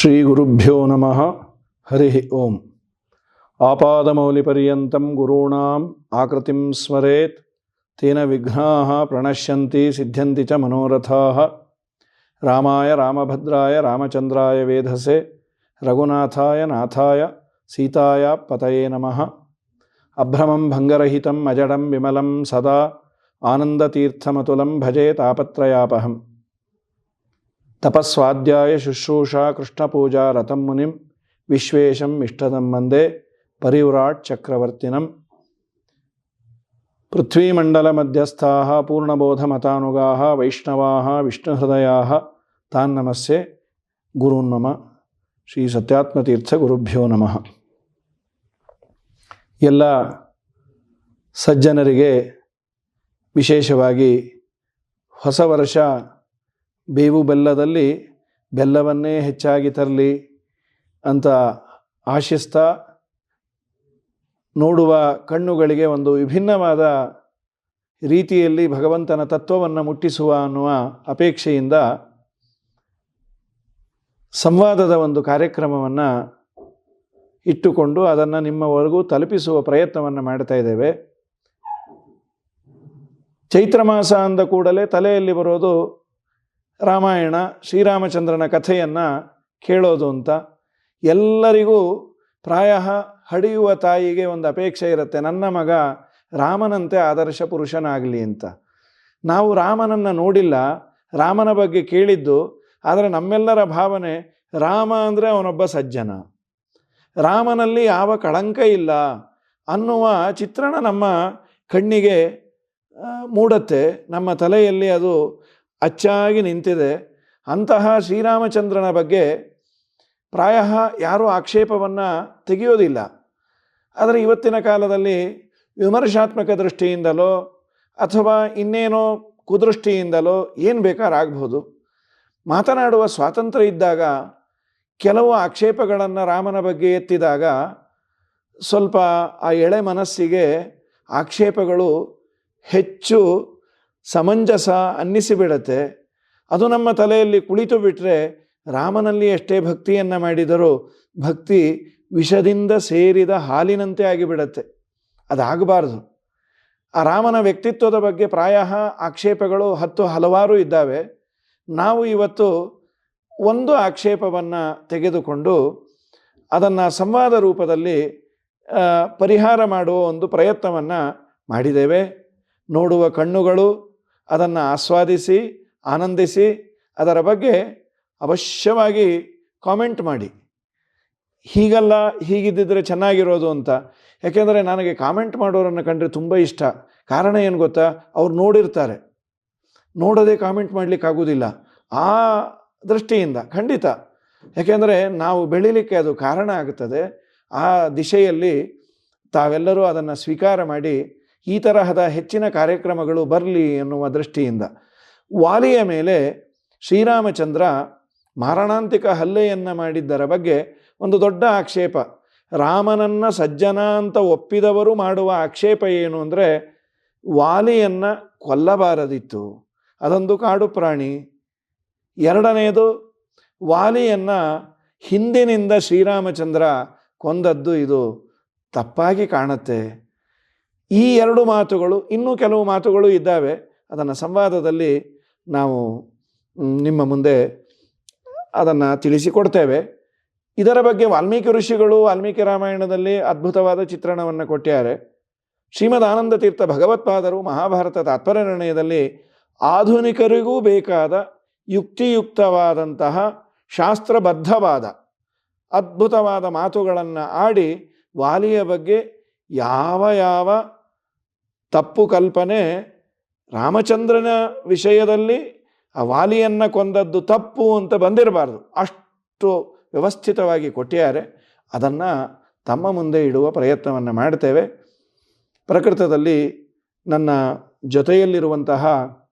ಶ್ರೀ ಗುರುಭ್ಯೋ ನಮಃ. ಹರಿ ಓಂ. ಆಪಾದಮೌಲಿಪರ್ಯಂತಂ ಗುರುಣಾಂ ಆಕೃತಿಂ ಸ್ಮರೇತ್ ತೇನ ವಿಘ್ನಾಃ ಪ್ರಣಶ್ಯಂತಿ ಸಿದ್ಧ್ಯಂತಿ ಚ ಮನೋರಥಾಃ. ರಾಮಾಯ ರಾಮಭದ್ರಾಯ ರಾಮಚಂದ್ರಾಯ ವೇಧಸೆ ರಘುನಾಥಾಯ ನಾಥಾಯ ಸೀತಾಯ ಪತಯೇ ನಮಃ. ಅಭ್ರಮಂ ಭಂಗರಹಿತಂ ಅಜಡಂ ವಿಮಲಂ ಸದಾ ಆನಂದತೀರ್ಥಮತುಲಂ ಭಜೆ ತಾಪತ್ರಯಾಪಹಂ. ತಪಸ್ವಾಧ್ಯಾಯ ಶುಶ್ರೂಷಾ ಕೃಷ್ಣಪೂಜಾ ರಥಂ ಮುನಿಂ ವಿಶ್ವೇಶಂ ಇಷ್ಟದಂ ವಂದೇ ಪರಿವ್ರಾಟ್ ಚಕ್ರವರ್ತಿನಂ. ಪೃಥ್ವೀಮಂಡಲಮಧ್ಯಸ್ಥಾಃ ಪೂರ್ಣಬೋಧಮತಾನುಗಾಃ ವೈಷ್ಣವಾಃ ವಿಷ್ಣುಹೃದಯಾಃ ತಾನ್ ನಮಸ್ಸೆ ಗುರೂನ್ ಮಮ. ಶ್ರೀ ಸತ್ಯಾತ್ಮತೀರ್ಥ ಗುರುಭ್ಯೋ ನಮಃ. ಎಲ್ಲ ಸಜ್ಜನರಿಗೆ ವಿಶೇಷವಾಗಿ ಹೊಸ ವರ್ಷ ಬೇವು ಬೆಲ್ಲದಲ್ಲಿ ಬೆಲ್ಲವನ್ನೇ ಹೆಚ್ಚಾಗಿ ತರಲಿ ಅಂತ ಆಶಿಸ್ತಾ, ನೋಡುವ ಕಣ್ಣುಗಳಿಗೆ ಒಂದು ವಿಭಿನ್ನವಾದ ರೀತಿಯಲ್ಲಿ ಭಗವಂತನ ತತ್ವವನ್ನು ಮುಟ್ಟಿಸುವ ಅನ್ನುವ ಅಪೇಕ್ಷೆಯಿಂದ ಸಂವಾದದ ಒಂದು ಕಾರ್ಯಕ್ರಮವನ್ನು ಇಟ್ಟುಕೊಂಡು ಅದನ್ನು ನಿಮ್ಮವರೆಗೂ ತಲುಪಿಸುವ ಪ್ರಯತ್ನವನ್ನು ಮಾಡ್ತಾ ಇದ್ದೇವೆ. ಚೈತ್ರ ಮಾಸ ಅಂದ ಕೂಡಲೇ ತಲೆಯಲ್ಲಿ ಬರೋದು ರಾಮಾಯಣ, ಶ್ರೀರಾಮಚಂದ್ರನ ಕಥೆಯನ್ನು ಕೇಳೋದು ಅಂತ. ಎಲ್ಲರಿಗೂ ಪ್ರಾಯ ಹಡಿಯುವ ತಾಯಿಗೆ ಒಂದು ಅಪೇಕ್ಷೆ ಇರುತ್ತೆ, ನನ್ನ ಮಗ ರಾಮನಂತೆ ಆದರ್ಶ ಪುರುಷನಾಗಲಿ ಅಂತ. ನಾವು ರಾಮನನ್ನು ನೋಡಿಲ್ಲ, ರಾಮನ ಬಗ್ಗೆ ಕೇಳಿದ್ದು, ಆದರೆ ನಮ್ಮೆಲ್ಲರ ಭಾವನೆ ರಾಮ ಅಂದರೆ ಅವನೊಬ್ಬ ಸಜ್ಜನ, ರಾಮನಲ್ಲಿ ಯಾವ ಕಳಂಕ ಇಲ್ಲ ಅನ್ನುವ ಚಿತ್ರಣ ನಮ್ಮ ಕಣ್ಣಿಗೆ ಮೂಡತ್ತೆ, ನಮ್ಮ ತಲೆಯಲ್ಲಿ ಅದು ಅಚ್ಚಾಗಿ ನಿಂತಿದೆ. ಅಂತಹ ಶ್ರೀರಾಮಚಂದ್ರನ ಬಗ್ಗೆ ಪ್ರಾಯ ಯಾರೂ ಆಕ್ಷೇಪವನ್ನು ತೆಗೆಯೋದಿಲ್ಲ. ಆದರೆ ಇವತ್ತಿನ ಕಾಲದಲ್ಲಿ ವಿಮರ್ಶಾತ್ಮಕ ದೃಷ್ಟಿಯಿಂದಲೋ ಅಥವಾ ಇನ್ನೇನೋ ಕುದೃಷ್ಟಿಯಿಂದಲೋ ಏನು ಬೇಕಾರಾಗ್ಬೋದು, ಮಾತನಾಡುವ ಸ್ವಾತಂತ್ರ್ಯ ಇದ್ದಾಗ ಕೆಲವು ಆಕ್ಷೇಪಗಳನ್ನು ರಾಮನ ಬಗ್ಗೆ ಎತ್ತಿದಾಗ ಸ್ವಲ್ಪ ಆ ಎಳೆ ಮನಸ್ಸಿಗೆ ಆಕ್ಷೇಪಗಳು ಹೆಚ್ಚು ಸಮಂಜಸ ಅನ್ನಿಸಿಬಿಡತ್ತೆ. ಅದು ನಮ್ಮ ತಲೆಯಲ್ಲಿ ಕುಳಿತು ಬಿಟ್ಟರೆ ರಾಮನಲ್ಲಿ ಎಷ್ಟೇ ಭಕ್ತಿಯನ್ನು ಮಾಡಿದರೂ ಭಕ್ತಿ ವಿಷದಿಂದ ಸೇರಿದ ಹಾಲಿನಂತೆ ಆಗಿಬಿಡತ್ತೆ. ಅದಾಗಬಾರ್ದು. ಆ ರಾಮನ ವ್ಯಕ್ತಿತ್ವದ ಬಗ್ಗೆ ಪ್ರಾಯ ಆಕ್ಷೇಪಗಳು ಹಲವಾರು ಇದ್ದಾವೆ. ನಾವು ಇವತ್ತು ಒಂದು ಆಕ್ಷೇಪವನ್ನು ತೆಗೆದುಕೊಂಡು ಅದನ್ನು ಸಂವಾದ ರೂಪದಲ್ಲಿ ಪರಿಹಾರ ಮಾಡುವ ಒಂದು ಪ್ರಯತ್ನವನ್ನು ಮಾಡಿದ್ದೇವೆ. ನೋಡುವ ಕಣ್ಣುಗಳು ಅದನ್ನು ಆಸ್ವಾದಿಸಿ ಆನಂದಿಸಿ ಅದರ ಬಗ್ಗೆ ಅವಶ್ಯವಾಗಿ ಕಾಮೆಂಟ್ ಮಾಡಿ, ಹೀಗಲ್ಲ ಹೀಗಿದ್ದಿದ್ರೆ ಚೆನ್ನಾಗಿರೋದು ಅಂತ. ಯಾಕೆಂದರೆ ನನಗೆ ಕಾಮೆಂಟ್ ಮಾಡೋರನ್ನು ಕಂಡ್ರೆ ತುಂಬ ಇಷ್ಟ. ಕಾರಣ ಏನು ಗೊತ್ತಾ, ಅವ್ರು ನೋಡಿರ್ತಾರೆ, ನೋಡೋದೇ ಕಾಮೆಂಟ್ ಮಾಡಲಿಕ್ಕಾಗೋದಿಲ್ಲ. ಆ ದೃಷ್ಟಿಯಿಂದ ಖಂಡಿತ, ಯಾಕೆಂದರೆ ನಾವು ಬೆಳೀಲಿಕ್ಕೆ ಅದು ಕಾರಣ ಆಗುತ್ತದೆ. ಆ ದಿಶೆಯಲ್ಲಿ ತಾವೆಲ್ಲರೂ ಅದನ್ನು ಸ್ವೀಕಾರ ಮಾಡಿ ಈ ತರಹದ ಹೆಚ್ಚಿನ ಕಾರ್ಯಕ್ರಮಗಳು ಬರಲಿ ಎನ್ನುವ ದೃಷ್ಟಿಯಿಂದ. ವಾಲಿಯ ಮೇಲೆ ಶ್ರೀರಾಮಚಂದ್ರ ಮಾರಣಾಂತಿಕ ಹಲ್ಲೆಯನ್ನು ಮಾಡಿದ್ದರ ಬಗ್ಗೆ ಒಂದು ದೊಡ್ಡ ಆಕ್ಷೇಪ. ರಾಮನನ್ನು ಸಜ್ಜನ ಅಂತ ಒಪ್ಪಿದವರು ಮಾಡುವ ಆಕ್ಷೇಪ ಏನು ಅಂದರೆ, ವಾಲಿಯನ್ನು ಕೊಲ್ಲಬಾರದಿತ್ತು, ಅದೊಂದು ಕಾಡು ಪ್ರಾಣಿ. ಎರಡನೆಯದು, ವಾಲಿಯನ್ನು ಹಿಂದಿನಿಂದ ಶ್ರೀರಾಮಚಂದ್ರ ಕೊಂದದ್ದು ಇದು ತಪ್ಪಾಗಿ ಕಾಣುತ್ತೆ. ಈ ಎರಡು ಮಾತುಗಳು, ಇನ್ನೂ ಕೆಲವು ಮಾತುಗಳು ಇದ್ದಾವೆ, ಅದನ್ನು ಸಂವಾದದಲ್ಲಿ ನಾವು ನಿಮ್ಮ ಮುಂದೆ ಅದನ್ನು ತಿಳಿಸಿಕೊಡ್ತೇವೆ. ಇದರ ಬಗ್ಗೆ ವಾಲ್ಮೀಕಿ ಋಷಿಗಳು ವಾಲ್ಮೀಕಿ ರಾಮಾಯಣದಲ್ಲಿ ಅದ್ಭುತವಾದ ಚಿತ್ರಣವನ್ನು ಕೊಟ್ಟಿದ್ದಾರೆ. ಶ್ರೀಮದ್ ಆನಂದ ತೀರ್ಥ ಭಗವತ್ಪಾದರು ಮಹಾಭಾರತ ತಾತ್ಪರ್ಯ ನಿರ್ಣಯದಲ್ಲಿ ಆಧುನಿಕರಿಗೂ ಬೇಕಾದ ಯುಕ್ತಿಯುಕ್ತವಾದಂತಹ ಶಾಸ್ತ್ರಬದ್ಧವಾದ ಅದ್ಭುತವಾದ ಮಾತುಗಳನ್ನು ಆಡಿ ವಾಲಿಯ ಬಗ್ಗೆ ಯಾವ ತಪ್ಪು ಕಲ್ಪನೆ, ರಾಮಚಂದ್ರನ ವಿಷಯದಲ್ಲಿ ಆ ವಾಲಿಯನ್ನು ಕೊಂದದ್ದು ತಪ್ಪು ಅಂತ ಬಂದಿರಬಾರ್ದು, ಅಷ್ಟು ವ್ಯವಸ್ಥಿತವಾಗಿ ಕೊಟ್ಟಿದ್ದಾರೆ. ಅದನ್ನು ತಮ್ಮ ಮುಂದೆ ಇಡುವ ಪ್ರಯತ್ನವನ್ನು ಮಾಡ್ತೇವೆ. ಪ್ರಕೃತದಲ್ಲಿ ನನ್ನ ಜೊತೆಯಲ್ಲಿರುವಂತಹ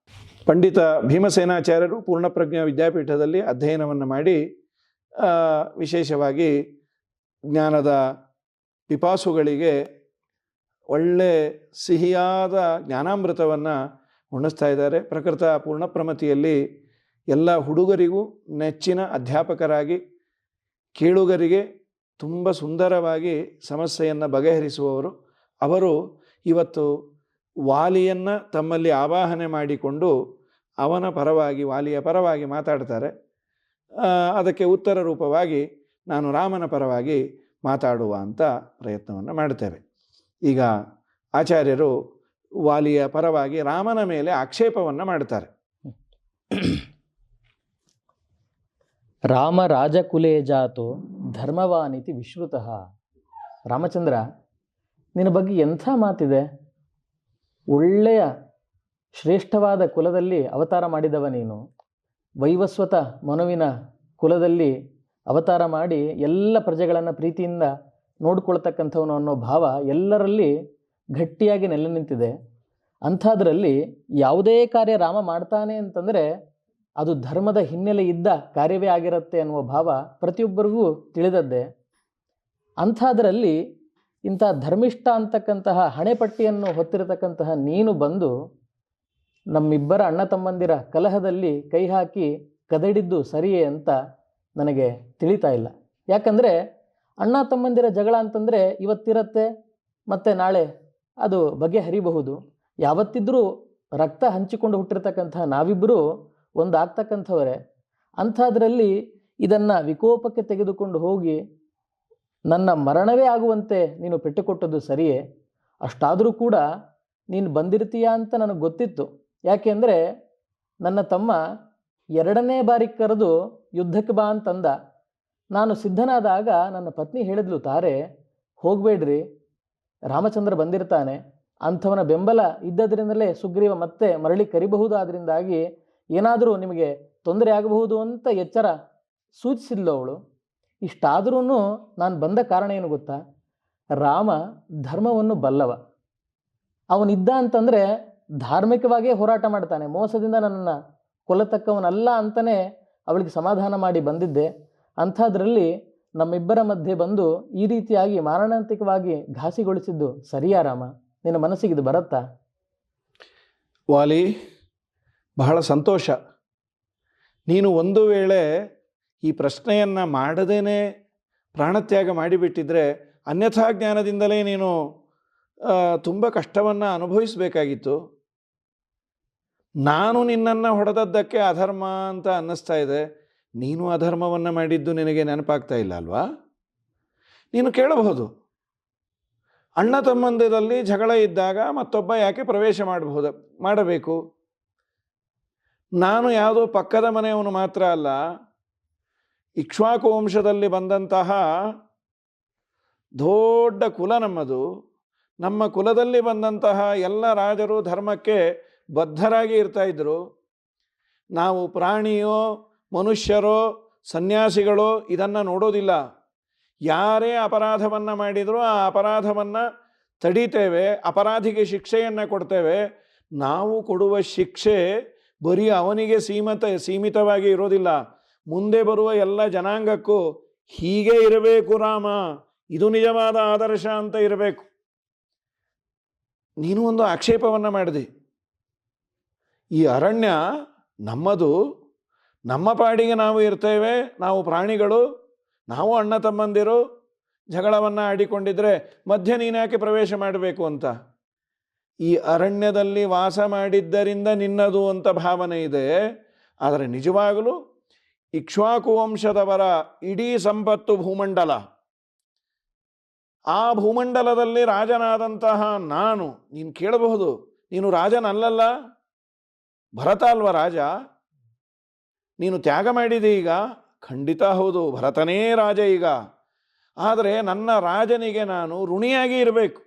ಪಂಡಿತ ಭೀಮಸೇನಾಚಾರ್ಯರು ಪೂರ್ಣಪ್ರಜ್ಞಾ ವಿದ್ಯಾಪೀಠದಲ್ಲಿ ಅಧ್ಯಯನವನ್ನು ಮಾಡಿ ವಿಶೇಷವಾಗಿ ಜ್ಞಾನದ ಪಿಪಾಸುಗಳಿಗೆ ಒಳ್ಳೆ ಸಿಹಿಯಾದ ಜ್ಞಾನಾಮೃತವನ್ನು ಉಣಿಸ್ತಾ ಇದ್ದಾರೆ. ಪ್ರಕೃತ ಪೂರ್ಣಪ್ರಮತಿಯಲ್ಲಿ ಎಲ್ಲ ಹುಡುಗರಿಗೂ ನೆಚ್ಚಿನ ಅಧ್ಯಾಪಕರಾಗಿ ಕೇಳುಗರಿಗೆ ತುಂಬ ಸುಂದರವಾಗಿ ಸಮಸ್ಯೆಯನ್ನು ಬಗೆಹರಿಸುವವರು. ಅವರು ಇವತ್ತು ವಾಲಿಯನ್ನು ತಮ್ಮಲ್ಲಿ ಆವಾಹನೆ ಮಾಡಿಕೊಂಡು ಅವನ ಪರವಾಗಿ, ವಾಲಿಯ ಪರವಾಗಿ ಮಾತಾಡ್ತಾರೆ. ಅದಕ್ಕೆ ಉತ್ತರ ರೂಪವಾಗಿ ನಾನು ರಾಮನ ಪರವಾಗಿ ಮಾತಾಡುವ ಅಂತ ಪ್ರಯತ್ನವನ್ನು ಮಾಡ್ತೇವೆ. ಈಗ ಆಚಾರ್ಯರು ವಾಲಿಯ ಪರವಾಗಿ ರಾಮನ ಮೇಲೆ ಆಕ್ಷೇಪವನ್ನು ಮಾಡ್ತಾರೆ. ರಾಮ ರಾಜಕುಲೇ ಜಾತೋ ಧರ್ಮವಾನಿತಿ ವಿಶ್ರುತಃ. ರಾಮಚಂದ್ರ, ನಿನ್ನ ಬಗ್ಗೆ ಎಂಥ ಮಾತಿದೆ. ಒಳ್ಳೆಯ ಶ್ರೇಷ್ಠವಾದ ಕುಲದಲ್ಲಿ ಅವತಾರ ಮಾಡಿದವ ನೀನು. ವೈವಸ್ವತ ಮನುವಿನ ಕುಲದಲ್ಲಿ ಅವತಾರ ಮಾಡಿ ಎಲ್ಲ ಪ್ರಜೆಗಳನ್ನು ಪ್ರೀತಿಯಿಂದ ನೋಡಿಕೊಳ್ತಕ್ಕಂಥವನು ಅನ್ನೋ ಭಾವ ಎಲ್ಲರಲ್ಲಿ ಗಟ್ಟಿಯಾಗಿ ನೆಲೆ ನಿಂತಿದೆ. ಅಂಥದ್ರಲ್ಲಿ ಯಾವುದೇ ಕಾರ್ಯ ರಾಮ ಮಾಡ್ತಾನೆ ಅಂತಂದರೆ ಅದು ಧರ್ಮದ ಹಿನ್ನೆಲೆ ಇದ್ದ ಕಾರ್ಯವೇ ಆಗಿರುತ್ತೆ ಅನ್ನುವ ಭಾವ ಪ್ರತಿಯೊಬ್ಬರಿಗೂ ತಿಳಿದದ್ದೇ. ಅಂಥದ್ರಲ್ಲಿ ಇಂಥ ಧರ್ಮಿಷ್ಠ ಅಂತಕ್ಕಂತಹ ಹಣೆಪಟ್ಟಿಯನ್ನು ಹೊತ್ತಿರತಕ್ಕಂತಹ ನೀನು ಬಂದು ನಮ್ಮಿಬ್ಬರ ಅಣ್ಣ ತಮ್ಮಂದಿರ ಕಲಹದಲ್ಲಿ ಕೈ ಹಾಕಿ ಕದಡಿದ್ದು ಸರಿಯೇ ಅಂತ ನನಗೆ ತಿಳಿತಾ ಇಲ್ಲ. ಯಾಕಂದರೆ ಅಣ್ಣ ತಮ್ಮಂದಿರ ಜಗಳ ಅಂತಂದರೆ ಇವತ್ತಿರತ್ತೆ, ಮತ್ತು ನಾಳೆ ಅದು ಬಗೆಹರಿಬಹುದು. ಯಾವತ್ತಿದ್ರೂ ರಕ್ತ ಹಂಚಿಕೊಂಡು ಹುಟ್ಟಿರ್ತಕ್ಕಂತಹ ನಾವಿಬ್ಬರೂ ಒಂದು ಆಗ್ತಕ್ಕಂಥವರೇ. ಅಂಥದ್ರಲ್ಲಿ ಇದನ್ನು ವಿಕೋಪಕ್ಕೆ ತೆಗೆದುಕೊಂಡು ಹೋಗಿ ನನ್ನ ಮರಣವೇ ಆಗುವಂತೆ ನೀನು ಪೆಟ್ಟುಕೊಟ್ಟದ್ದು ಸರಿಯೇ. ಅಷ್ಟಾದರೂ ಕೂಡ ನೀನು ಬಂದಿರ್ತೀಯಾ ಅಂತ ನನಗೆ ಗೊತ್ತಿತ್ತು. ಯಾಕೆಂದರೆ ನನ್ನ ತಮ್ಮ 2ನೇ ಬಾರಿ ಕರೆದು ಯುದ್ಧಕ್ಕೆ ಬಾ ಅಂತಂದ. ನಾನು ಸಿದ್ಧನಾದಾಗ ನನ್ನ ಪತ್ನಿ ಹೇಳಿದ್ಲು, ತಾರೆ ಹೋಗಬೇಡ್ರಿ, ರಾಮಚಂದ್ರ ಬಂದಿರ್ತಾನೆ, ಅಂಥವನ ಬೆಂಬಲ ಇದ್ದದ್ರಿಂದಲೇ ಸುಗ್ರೀವ ಮತ್ತೆ ಮರಳಿ ಕರಿಬಹುದಾದ್ರಿಂದಾಗಿ ಏನಾದರೂ ನಿಮಗೆ ತೊಂದರೆ ಆಗಬಹುದು ಅಂತ ಎಚ್ಚರ ಸೂಚಿಸಿದ್ಲು ಅವಳು. ಇಷ್ಟಾದ್ರೂ ನಾನು ಬಂದ ಕಾರಣ ಏನು ಗೊತ್ತಾ? ರಾಮ ಧರ್ಮವನ್ನು ಬಲ್ಲವ. ಅವನಿದ್ದ ಅಂತಂದರೆ ಧಾರ್ಮಿಕವಾಗಿಯೇ ಹೋರಾಟ ಮಾಡ್ತಾನೆ. ಮೋಸದಿಂದ ನನ್ನನ್ನು ಕೊಲ್ಲತಕ್ಕವನಲ್ಲ ಅಂತಲೇ ಅವಳಿಗೆ ಸಮಾಧಾನ ಮಾಡಿ ಬಂದಿದ್ದೆ. ಅಂಥದ್ರಲ್ಲಿ ನಮ್ಮಿಬ್ಬರ ಮಧ್ಯೆ ಬಂದು ಈ ರೀತಿಯಾಗಿ ಮಾರಣಾಂತಿಕವಾಗಿ ಘಾಸಿಗೊಳಿಸಿದ್ದು ಸರಿಯಾ ರಾಮ? ನಿನ್ನ ಮನಸ್ಸಿಗೆ ಇದು ಬರುತ್ತಾ? ವಾಲಿ, ಬಹಳ ಸಂತೋಷ. ನೀನು ಒಂದು ವೇಳೆ ಈ ಪ್ರಶ್ನೆಯನ್ನು ಮಾಡದೇನೆ ಪ್ರಾಣತ್ಯಾಗ ಮಾಡಿಬಿಟ್ಟಿದ್ರೆ ಅನ್ಯಥಾ ಜ್ಞಾನದಿಂದಲೇ ನೀನು ತುಂಬ ಕಷ್ಟವನ್ನು ಅನುಭವಿಸಬೇಕಾಗಿತ್ತು. ನಾನು ನಿನ್ನನ್ನು ಹೊಡೆದದ್ದಕ್ಕೆ ಅಧರ್ಮ ಅಂತ ಅನ್ನಿಸ್ತಾ ಇದೆ. ನೀನು ಅಧರ್ಮವನ್ನು ಮಾಡಿದ್ದು ನಿನಗೆ ನೆನಪಾಗ್ತಾ ಇಲ್ಲ ಅಲ್ವಾ? ನೀನು ಕೇಳಬಹುದು, ಅಣ್ಣ ತಮ್ಮಂದಿರಲ್ಲಿ ಜಗಳ ಇದ್ದಾಗ ಮತ್ತೊಬ್ಬ ಯಾಕೆ ಪ್ರವೇಶ ಮಾಡಬೇಕು? ನಾನು ಯಾವುದೋ ಪಕ್ಕದ ಮನೆಯವನು ಮಾತ್ರ ಅಲ್ಲ, ಇಕ್ಷ್ವಾಕು ವಂಶದಲ್ಲಿ ಬಂದಂತಹ ದೊಡ್ಡ ಕುಲ ನಮ್ಮದು. ನಮ್ಮ ಕುಲದಲ್ಲಿ ಬಂದಂತಹ ಎಲ್ಲ ರಾಜರು ಧರ್ಮಕ್ಕೆ ಬದ್ಧರಾಗಿ ಇರ್ತಾಯಿದ್ರು. ನಾವು ಪ್ರಾಣಿಯೋ ಮನುಷ್ಯರೋ ಸನ್ಯಾಸಿಗಳೋ ಇದನ್ನು ನೋಡೋದಿಲ್ಲ. ಯಾರೇ ಅಪರಾಧವನ್ನು ಮಾಡಿದರೂ ಆ ಅಪರಾಧವನ್ನು ತಡೀತೇವೆ, ಅಪರಾಧಿಗೆ ಶಿಕ್ಷೆಯನ್ನು ಕೊಡ್ತೇವೆ. ನಾವು ಕೊಡುವ ಶಿಕ್ಷೆ ಬರೀ ಅವನಿಗೆ ಸೀಮಿತವಾಗಿ ಇರೋದಿಲ್ಲ, ಮುಂದೆ ಬರುವ ಎಲ್ಲ ಜನಾಂಗಕ್ಕೂ ಹೀಗೆ ಇರಬೇಕು ರಾಮ, ಇದು ನಿಜವಾದ ಆದರ್ಶ ಅಂತ ಇರಬೇಕು. ನೀನು ಒಂದು ಆಕ್ಷೇಪವನ್ನು ಮಾಡಿದೆ. ಈ ಅರಣ್ಯ ನಮ್ಮದು, ನಮ್ಮ ಪಾಡಿಗೆ ನಾವು ಇರ್ತೇವೆ, ನಾವು ಪ್ರಾಣಿಗಳು, ನಾವು ಅಣ್ಣ ತಮ್ಮಂದಿರು ಜಗಳವನ್ನು ಆಡಿಕೊಂಡಿದ್ರೆ ಮಧ್ಯೆ ನೀನ್ಯಾಕೆ ಪ್ರವೇಶ ಮಾಡಬೇಕು ಅಂತ. ಈ ಅರಣ್ಯದಲ್ಲಿ ವಾಸ ಮಾಡಿದ್ದರಿಂದ ನಿನ್ನದು ಅಂತ ಭಾವನೆ ಇದೆ. ಆದರೆ ನಿಜವಾಗಲೂ ಇಕ್ಷ್ವಾಕು ವಂಶದವರ ಇಡೀ ಸಂಪತ್ತು ಭೂಮಂಡಲ. ಆ ಭೂಮಂಡಲದಲ್ಲಿ ರಾಜನಾದಂತಹ ನೀನು ಕೇಳಬಹುದು, ನೀನು ರಾಜನಲ್ಲಲ್ಲ, ಭರತ ಅಲ್ವ ರಾಜ? ನೀನು ತ್ಯಾಗ ಮಾಡಿದೆ ಈಗ. ಖಂಡಿತ ಹೌದು, ಭರತನೇ ರಾಜ ಈಗ. ಆದರೆ ನನ್ನ ರಾಜನಿಗೆ ನಾನು ಋಣಿಯಾಗಿ ಇರಬೇಕು.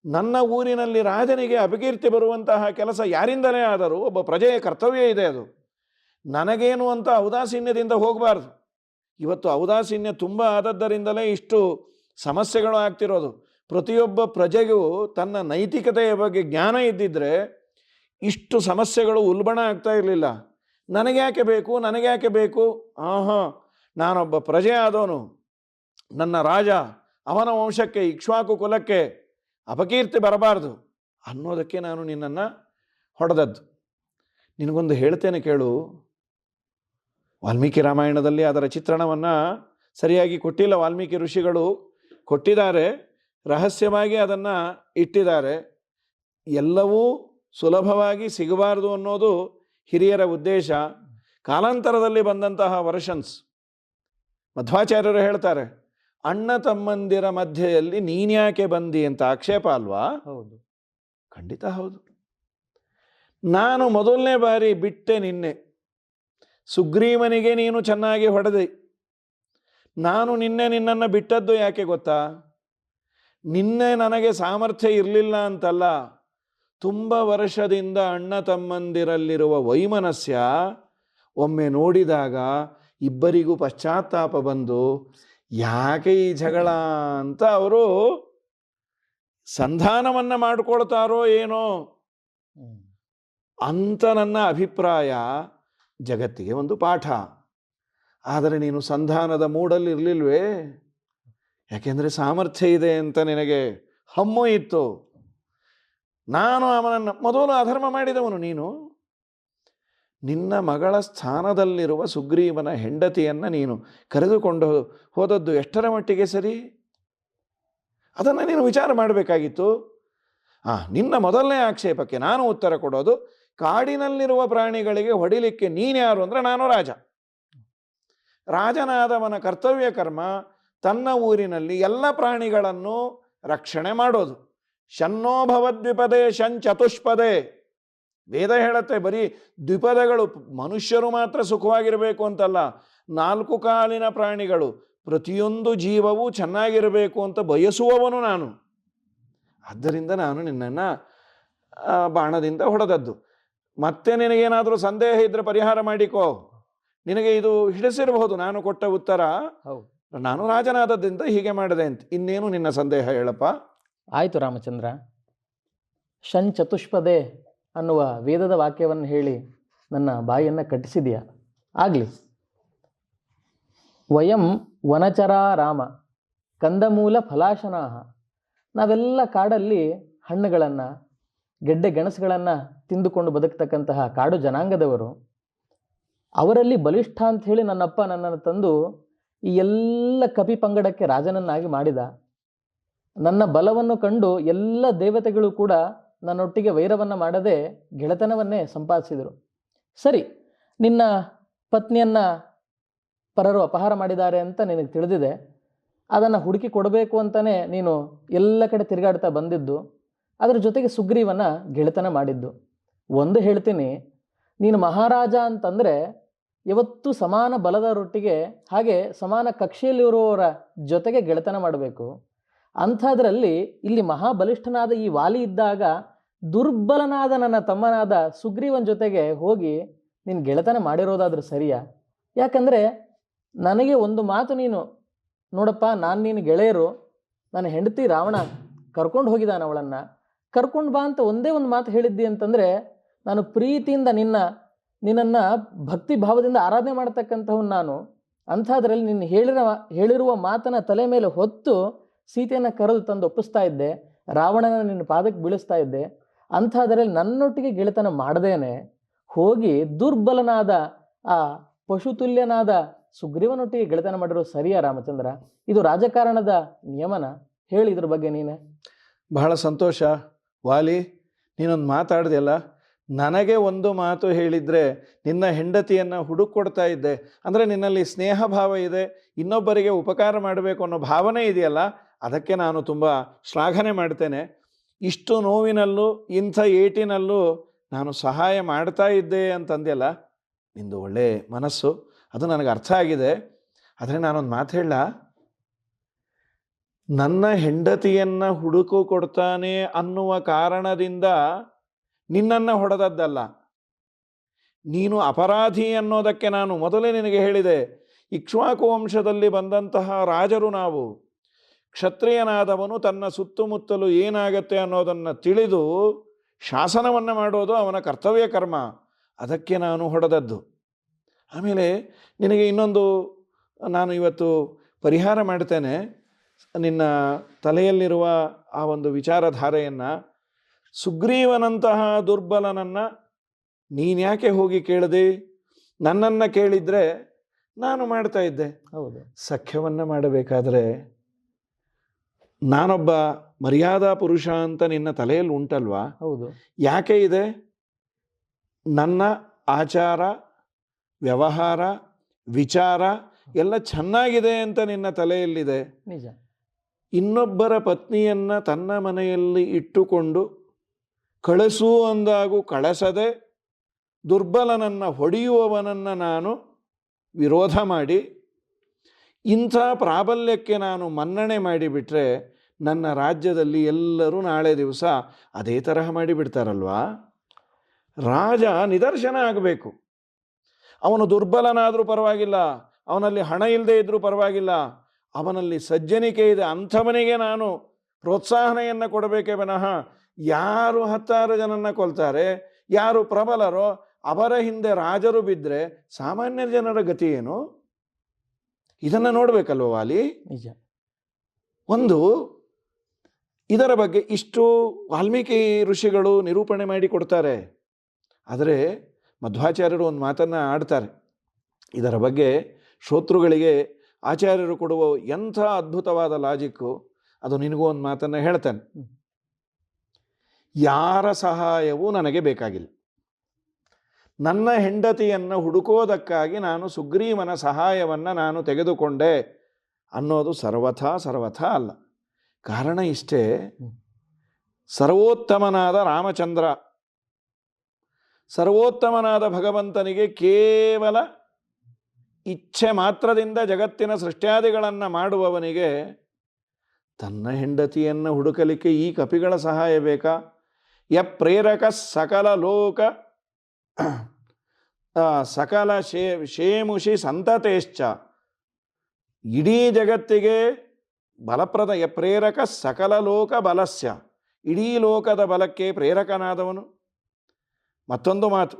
ನನ್ನ ಊರಿನಲ್ಲಿ ರಾಜನಿಗೆ ಅಪಕೀರ್ತಿ ಬರುವಂತಹ ಕೆಲಸ ಯಾರಿಂದಲೇ ಆದರೂ ಒಬ್ಬ ಪ್ರಜೆಯ ಕರ್ತವ್ಯ ಇದೆ. ಅದು ನನಗೇನು ಅಂತ ಔದಾಸೀನ್ಯದಿಂದ ಹೋಗಬಾರ್ದು. ಇವತ್ತು ಔದಾಸೀನ್ಯ ತುಂಬ ಆದದ್ದರಿಂದಲೇ ಇಷ್ಟು ಸಮಸ್ಯೆಗಳು ಆಗ್ತಿರೋದು. ಪ್ರತಿಯೊಬ್ಬ ಪ್ರಜೆಗೂ ತನ್ನ ನೈತಿಕತೆಯ ಬಗ್ಗೆ ಜ್ಞಾನ ಇದ್ದಿದ್ದರೆ ಇಷ್ಟು ಸಮಸ್ಯೆಗಳು ಉಲ್ಬಣ ಆಗ್ತಾ ಇರಲಿಲ್ಲ. ನನಗ್ಯಾಕೆ ಬೇಕು? ನಾನೊಬ್ಬ ಪ್ರಜೆ ಆದವನು, ನನ್ನ ರಾಜ, ಅವನ ವಂಶಕ್ಕೆ ಇಕ್ಷ್ವಾಕು ಕುಲಕ್ಕೆ ಅಪಕೀರ್ತಿ ಬರಬಾರ್ದು ಅನ್ನೋದಕ್ಕೆ ನಾನು ನಿನ್ನನ್ನು ಹೊಡೆದದ್ದು. ನಿನಗೊಂದು ಹೇಳ್ತೇನೆ ಕೇಳು. ವಾಲ್ಮೀಕಿ ರಾಮಾಯಣದಲ್ಲಿ ಅದರ ಚಿತ್ರಣವನ್ನು ಸರಿಯಾಗಿ ಕೊಟ್ಟಿಲ್ಲ. ವಾಲ್ಮೀಕಿ ಋಷಿಗಳು ಕೊಟ್ಟಿದ್ದಾರೆ, ರಹಸ್ಯವಾಗಿ ಅದನ್ನು ಇಟ್ಟಿದ್ದಾರೆ. ಎಲ್ಲವೂ ಸುಲಭವಾಗಿ ಸಿಗಬಾರದು ಅನ್ನೋದು ಹಿರಿಯರ ಉದ್ದೇಶ. ಕಾಲಾಂತರದಲ್ಲಿ ಬಂದಂತಹ ವರ್ಷನ್ಸ್, ಮಧ್ವಾಚಾರ್ಯರು ಹೇಳ್ತಾರೆ, ಅಣ್ಣ ತಮ್ಮಂದಿರ ಮಧ್ಯೆಯಲ್ಲಿ ನೀನ್ಯಾಕೆ ಬಂದಿ ಅಂತ ಆಕ್ಷೇಪ ಅಲ್ವಾ? ಹೌದು. ಖಂಡಿತ ಹೌದು. ನಾನು ಮೊದಲನೇ ಬಾರಿ ಬಿಟ್ಟೆ ನಿನ್ನೆ. ಸುಗ್ರೀವನಿಗೆ ನೀನು ಚೆನ್ನಾಗಿ ಹೊಡೆದೆ. ನಾನು ನಿನ್ನನ್ನು ಬಿಟ್ಟದ್ದು ಯಾಕೆ ಗೊತ್ತಾ? ನಿನ್ನೆ ನನಗೆ ಸಾಮರ್ಥ್ಯ ಇರಲಿಲ್ಲ ಅಂತಲ್ಲ, ತುಂಬ ವರ್ಷದಿಂದ ಅಣ್ಣ ತಮ್ಮಂದಿರಲ್ಲಿರುವ ವೈಮನಸ್ಯ ಒಮ್ಮೆ ನೋಡಿದಾಗ ಇಬ್ಬರಿಗೂ ಪಶ್ಚಾತ್ತಾಪ ಬಂದು ಯಾಕೆ ಈ ಜಗಳ ಅಂತ ಅವರು ಸಂಧಾನವನ್ನು ಮಾಡಿಕೊಳ್ತಾರೋ ಏನೋ ಅಂತ ನನ್ನ ಅಭಿಪ್ರಾಯ. ಜಗತ್ತಿಗೆ ಒಂದು ಪಾಠ. ಆದರೆ ನೀನು ಸಂಧಾನದ ಮೂಡಲ್ಲಿ ಇರಲಿಲ್ವೇ? ಯಾಕೆಂದರೆ ಸಾಮರ್ಥ್ಯ ಇದೆ ಅಂತ ನಿನಗೆ ಹಮ್ಮು ಇತ್ತು. ನಾನು ಅವನನ್ನು ಮೊದಲು ಅಧರ್ಮ ಮಾಡಿದವನು ನೀನು. ನಿನ್ನ ಮಗಳ ಸ್ಥಾನದಲ್ಲಿರುವ ಸುಗ್ರೀವನ ಹೆಂಡತಿಯನ್ನು ನೀನು ಕರೆದುಕೊಂಡು ಹೋದದ್ದು ಎಷ್ಟರ ಮಟ್ಟಿಗೆ ಸರಿ? ಅದನ್ನು ನೀನು ವಿಚಾರ ಮಾಡಬೇಕಾಗಿತ್ತು. ನಿನ್ನ ಮೊದಲನೇ ಆಕ್ಷೇಪಕ್ಕೆ ನಾನು ಉತ್ತರ ಕೊಡೋದು, ಕಾಡಿನಲ್ಲಿರುವ ಪ್ರಾಣಿಗಳಿಗೆ ಹೊಡಿಲಿಕ್ಕೆ ನೀನ್ಯಾರು ಅಂದರೆ ನಾನು ರಾಜ. ರಾಜನಾದವನ ಕರ್ತವ್ಯ ಕರ್ಮ ತನ್ನ ಊರಿನಲ್ಲಿ ಎಲ್ಲ ಪ್ರಾಣಿಗಳನ್ನು ರಕ್ಷಣೆ ಮಾಡೋದು. ಶನ್ನೋ ಭವದ್ವಿಪದೇ ಶಂಚತುಷ್ಪದೇ. ವೇದ ಹೇಳುತ್ತೆ, ಬರೀ ದ್ವಿಪದಗಳು ಮನುಷ್ಯರು ಮಾತ್ರ ಸುಖವಾಗಿರಬೇಕು ಅಂತಲ್ಲ, 4 ಕಾಲಿನ ಪ್ರಾಣಿಗಳು ಪ್ರತಿಯೊಂದು ಜೀವವೂ ಚೆನ್ನಾಗಿರಬೇಕು ಅಂತ ಬಯಸುವವನು ನಾನು. ಆದ್ದರಿಂದ ನಾನು ನಿನ್ನನ್ನು ಬಾಣದಿಂದ ಹೊಡೆದದ್ದು. ಮತ್ತೆ ನಿನಗೇನಾದರೂ ಸಂದೇಹ ಇದ್ದರೆ ಪರಿಹಾರ ಮಾಡಿಕೋ. ನಿನಗೆ ಇದು ಹಿಡಿಸಿರಬಹುದು ನಾನು ಕೊಟ್ಟ ಉತ್ತರ. ನಾನು ರಾಜನಾದದ್ದರಿಂದ ಹೀಗೆ ಮಾಡಿದೆ ಅಂತ. ಇನ್ನೇನು ನಿನ್ನ ಸಂದೇಹ ಹೇಳಪ್ಪ? ಆಯಿತು ರಾಮಚಂದ್ರ. ಶಂಚತುಷ್ಪದೇ ಅನ್ನುವ ವೇದದ ವಾಕ್ಯವನ್ನು ಹೇಳಿ ನನ್ನ ಬಾಯಿಯನ್ನು ಕಟ್ಟಿಸಿದೆಯಾ? ಆಗಲಿ. ವಯಂ ವನಚರಾ ರಾಮ ಕಂದಮೂಲ ಫಲಾಶನಾಹ. ನಾವೆಲ್ಲ ಕಾಡಲ್ಲಿ ಹಣ್ಣುಗಳನ್ನು, ಗೆಡ್ಡೆ ಗೆಣಸುಗಳನ್ನು ತಿಂದುಕೊಂಡು ಬದುಕ್ತಕ್ಕಂತಹ ಕಾಡು ಜನಾಂಗದವರು. ಅವರಲ್ಲಿ ಬಲಿಷ್ಠ ಅಂತ ಹೇಳಿ ನನ್ನಪ್ಪ ನನ್ನನ್ನು ತಂದು ಈ ಎಲ್ಲ ಕಪಿ ಪಂಗಡಕ್ಕೆ ರಾಜನನ್ನಾಗಿ ಮಾಡಿದ. ನನ್ನ ಬಲವನ್ನು ಕಂಡು ಎಲ್ಲ ದೇವತೆಗಳು ಕೂಡ ನನ್ನೊಟ್ಟಿಗೆ ವೈರವನ್ನು ಮಾಡದೆ ಗೆಳೆತನವನ್ನೇ ಸಂಪಾದಿಸಿದರು. ಸರಿ, ನಿನ್ನ ಪತ್ನಿಯನ್ನು ಪರರು ಅಪಹಾರ ಮಾಡಿದ್ದಾರೆ ಅಂತ ನಿನಗೆ ತಿಳಿದಿದೆ. ಅದನ್ನು ಹುಡುಕಿ ಕೊಡಬೇಕು ಅಂತಲೇ ನೀನು ಎಲ್ಲ ಕಡೆ ತಿರುಗಾಡ್ತಾ ಬಂದಿದ್ದು. ಅದರ ಜೊತೆಗೆ ಸುಗ್ರೀವನ ಗೆಳೆತನ ಮಾಡಿದ್ದು. ಒಂದು ಹೇಳ್ತೀನಿ, ನೀನು ಮಹಾರಾಜ ಅಂತಂದರೆ ಯಾವತ್ತೂ ಸಮಾನ ಬಲದವರೊಟ್ಟಿಗೆ, ಹಾಗೆ ಸಮಾನ ಕಕ್ಷೆಯಲ್ಲಿರುವವರ ಜೊತೆಗೆ ಗೆಳೆತನ ಮಾಡಬೇಕು. ಅಂಥದ್ರಲ್ಲಿ ಇಲ್ಲಿ ಮಹಾಬಲಿಷ್ಠನಾದ ಈ ವಾಲಿ ಇದ್ದಾಗ ದುರ್ಬಲನಾದ ನನ್ನ ತಮ್ಮನಾದ ಸುಗ್ರೀವನ ಜೊತೆಗೆ ಹೋಗಿ ನೀನು ಗೆಳೆತನ ಮಾಡಿರೋದಾದ್ರೂ ಸರಿಯಾ? ಯಾಕಂದರೆ ನನಗೆ ಒಂದು ಮಾತು ನೀನು, ನೋಡಪ್ಪ, ನಾನು ನೀನು ಗೆಳೆಯರು, ನನ್ನ ಹೆಂಡತಿ ರಾವಣ ಕರ್ಕೊಂಡು ಹೋಗಿದ್ದಾನೆ, ಅವಳನ್ನು ಕರ್ಕೊಂಡು ಬಾ ಅಂತ ಒಂದೇ ಒಂದು ಮಾತು ಹೇಳಿದ್ದಿ ಅಂತಂದರೆ ನಾನು ಪ್ರೀತಿಯಿಂದ ನಿನ್ನನ್ನು ಭಕ್ತಿ ಭಾವದಿಂದ ಆರಾಧನೆ ಮಾಡ್ತಕ್ಕಂಥವ್ನು ನಾನು. ಅಂಥದ್ರಲ್ಲಿ ನಿನ್ನ ಹೇಳಿರುವ ಮಾತನ್ನು ತಲೆ ಮೇಲೆ ಹೊತ್ತು ಸೀತೆಯನ್ನು ಕರೆದು ತಂದು ಒಪ್ಪಿಸ್ತಾ ಇದ್ದೆ, ರಾವಣನ ನಿನ್ನ ಪಾದಕ್ಕೆ ಬೀಳಿಸ್ತಾ ಇದ್ದೆ. ಅಂಥದ್ರಲ್ಲಿ ನನ್ನೊಟ್ಟಿಗೆ ಗೆಳೆತನ ಮಾಡದೇನೆ ಹೋಗಿ ದುರ್ಬಲನಾದ ಆ ಪಶುತುಲ್ಯನಾದ ಸುಗ್ರೀವನೊಟ್ಟಿಗೆ ಗೆಳೆತನ ಮಾಡಿರೋ ಸರಿಯಾ ರಾಮಚಂದ್ರ? ಇದು ರಾಜಕಾರಣದ ನಿಯಮನ? ಹೇಳಿ ಇದ್ರ ಬಗ್ಗೆ ನೀನೆ. ಬಹಳ ಸಂತೋಷ ವಾಲಿ, ನೀನೊಂದು ಮಾತಾಡ್ದೆಯಲ್ಲ. ನನಗೆ ಒಂದು ಮಾತು ಹೇಳಿದರೆ ನಿನ್ನ ಹೆಂಡತಿಯನ್ನು ಹುಡುಕೊಡ್ತಾ ಇದ್ದೆ ಅಂದರೆ ನಿನ್ನಲ್ಲಿ ಸ್ನೇಹ ಭಾವ ಇದೆ, ಇನ್ನೊಬ್ಬರಿಗೆ ಉಪಕಾರ ಮಾಡಬೇಕು ಅನ್ನೋ ಭಾವನೆ ಇದೆಯಲ್ಲ, ಅದಕ್ಕೆ ನಾನು ತುಂಬ ಶ್ಲಾಘನೆ ಮಾಡ್ತೇನೆ. ಇಷ್ಟು ನೋವಿನಲ್ಲೂ ಇಂಥ ಏಟಿನಲ್ಲೂ ನಾನು ಸಹಾಯ ಮಾಡ್ತಾ ಇದ್ದೆ ಅಂತಂದೆಯಲ್ಲ, ನಿಂದು ಒಳ್ಳೆ ಮನಸ್ಸು, ಅದು ನನಗೆ ಅರ್ಥ ಆಗಿದೆ. ಆದರೆ ನಾನೊಂದು ಮಾತು ಹೇಳ, ನನ್ನ ಹೆಂಡತಿಯನ್ನು ಹುಡುಕು ಕೊಡ್ತಾನೆ ಅನ್ನುವ ಕಾರಣದಿಂದ ನಿನ್ನನ್ನು ಹೊಡೆದದ್ದಲ್ಲ. ನೀನು ಅಪರಾಧಿ ಅನ್ನೋದಕ್ಕೆ ನಾನು ಮೊದಲೇ ನಿನಗೆ ಹೇಳಿದೆ. ಇಕ್ಷ್ವಾಕು ವಂಶದಲ್ಲಿ ಬಂದಂತಹ ರಾಜರು ನಾವು. ಕ್ಷತ್ರಿಯನಾದವನು ತನ್ನ ಸುತ್ತಮುತ್ತಲು ಏನಾಗತ್ತೆ ಅನ್ನೋದನ್ನು ತಿಳಿದು ಶಾಸನವನ್ನು ಮಾಡೋದು ಅವನ ಕರ್ತವ್ಯ ಕರ್ಮ. ಅದಕ್ಕೆ ನಾನು ಹೊಡೆದದ್ದು. ಆಮೇಲೆ ನಿನಗೆ ಇನ್ನೊಂದು ನಾನು ಇವತ್ತು ಪರಿಹಾರ ಮಾಡ್ತೇನೆ. ನಿನ್ನ ತಲೆಯಲ್ಲಿರುವ ಆ ಒಂದು ವಿಚಾರಧಾರೆಯನ್ನು, ಸುಗ್ರೀವನಂತಹ ದುರ್ಬಲನನ್ನು ನೀನ್ಯಾಕೆ ಹೋಗಿ ಕೇಳಿದೆ? ನನ್ನನ್ನು ಕೇಳಿದರೆ ನಾನು ಮಾಡ್ತಾ ಇದ್ದೆ. ಹೌದು. ಸಖ್ಯವನ್ನು ಮಾಡಬೇಕಾದ್ರೆ ನಾನೊಬ್ಬ ಮರ್ಯಾದಾ ಪುರುಷ ಅಂತ ನಿನ್ನ ತಲೆಯಲ್ಲಿ ಉಂಟಲ್ವಾ? ಹೌದು. ಯಾಕೆ ಇದೆ? ನನ್ನ ಆಚಾರ, ವ್ಯವಹಾರ, ವಿಚಾರ ಎಲ್ಲ ಚೆನ್ನಾಗಿದೆ ಅಂತ ನಿನ್ನ ತಲೆಯಲ್ಲಿದೆ. ನಿಜ. ಇನ್ನೊಬ್ಬರ ಪತ್ನಿಯನ್ನ ತನ್ನ ಮನೆಯಲ್ಲಿ ಇಟ್ಟುಕೊಂಡು ಕಳಿಸು ಅಂದಾಗೂ ಕಳಿಸದೆ ದುರ್ಬಲನನ್ನು ಹೊಡೆಯುವವನನ್ನು ನಾನು ವಿರೋಧ ಮಾಡಿ ಇಂಥ ಪ್ರಾಬಲ್ಯಕ್ಕೆ ನಾನು ಮನ್ನಣೆ ಮಾಡಿಬಿಟ್ರೆ ನನ್ನ ರಾಜ್ಯದಲ್ಲಿ ಎಲ್ಲರೂ ನಾಳೆ ದಿವಸ ಅದೇ ತರಹ ಮಾಡಿಬಿಡ್ತಾರಲ್ವಾ? ರಾಜ ನಿದರ್ಶನ ಆಗಬೇಕು. ಅವನು ದುರ್ಬಲನಾದರೂ ಪರವಾಗಿಲ್ಲ, ಅವನಲ್ಲಿ ಹಣ ಇಲ್ಲದೆ ಇದ್ದರೂ ಪರವಾಗಿಲ್ಲ, ಅವನಲ್ಲಿ ಸಜ್ಜನಿಕೆ ಇದೆ, ಅಂಥವನಿಗೆ ನಾನು ಪ್ರೋತ್ಸಾಹನೆಯನ್ನು ಕೊಡಬೇಕೇ ವಿನಃ ಯಾರು 10 ಜನನ್ನ ಕೊಲ್ತಾರೆ, ಯಾರು ಪ್ರಬಲರೋ ಅವರ ಹಿಂದೆ ರಾಜರು ಬಿದ್ದರೆ ಸಾಮಾನ್ಯ ಜನರ ಗತಿ ಏನು? ಇದನ್ನು ನೋಡಬೇಕಲ್ವ ವಾಲಿ? ನಿಜ. ಒಂದು ಇದರ ಬಗ್ಗೆ ಇಷ್ಟು ವಾಲ್ಮೀಕಿ ಋಷಿಗಳು ನಿರೂಪಣೆ ಮಾಡಿ ಕೊಡ್ತಾರೆ. ಆದರೆ ಮಧ್ವಾಚಾರ್ಯರು ಒಂದು ಮಾತನ್ನು ಆಡ್ತಾರೆ. ಇದರ ಬಗ್ಗೆ ಶ್ರೋತೃಗಳಿಗೆ ಆಚಾರ್ಯರು ಕೊಡುವ ಎಂಥ ಅದ್ಭುತವಾದ ಲಾಜಿಕ್ಕು, ಅದು ನಿನಗೂ ಒಂದು ಮಾತನ್ನು ಹೇಳ್ತಾನೆ. ಯಾರ ಸಹಾಯವೂ ನನಗೆ ಬೇಕಾಗಿಲ್ಲ. ನನ್ನ ಹೆಂಡತಿಯನ್ನು ಹುಡುಕೋದಕ್ಕಾಗಿ ನಾನು ಸುಗ್ರೀವನ ಸಹಾಯವನ್ನು ನಾನು ತೆಗೆದುಕೊಂಡೆ ಅನ್ನೋದು ಸರ್ವಥಾ ಅಲ್ಲ. ಕಾರಣ ಇಷ್ಟೇ, ಸರ್ವೋತ್ತಮನಾದ ರಾಮಚಂದ್ರ, ಸರ್ವೋತ್ತಮನಾದ ಭಗವಂತನಿಗೆ ಕೇವಲ ಇಚ್ಛೆ ಮಾತ್ರದಿಂದ ಜಗತ್ತಿನ ಸೃಷ್ಟ್ಯಾದಿಗಳನ್ನು ಮಾಡುವವನಿಗೆ ತನ್ನ ಹೆಂಡತಿಯನ್ನು ಹುಡುಕಲಿಕ್ಕೆ ಈ ಕಪಿಗಳ ಸಹಾಯ ಬೇಕಾ? ಯ ಪ್ರೇರಕ ಸಕಲ ಲೋಕ ಸಕಲ ಶೇಮುಷಿ ಸಂತತೇಶ್ಚ, ಇಡೀ ಜಗತ್ತಿಗೆ ಬಲಪ್ರದ ಯ ಪ್ರೇರಕ ಸಕಲ ಲೋಕ ಬಲಸ್ಯ, ಇಡೀ ಲೋಕದ ಬಲಕ್ಕೆ ಪ್ರೇರಕನಾದವನು. ಮತ್ತೊಂದು ಮಾತು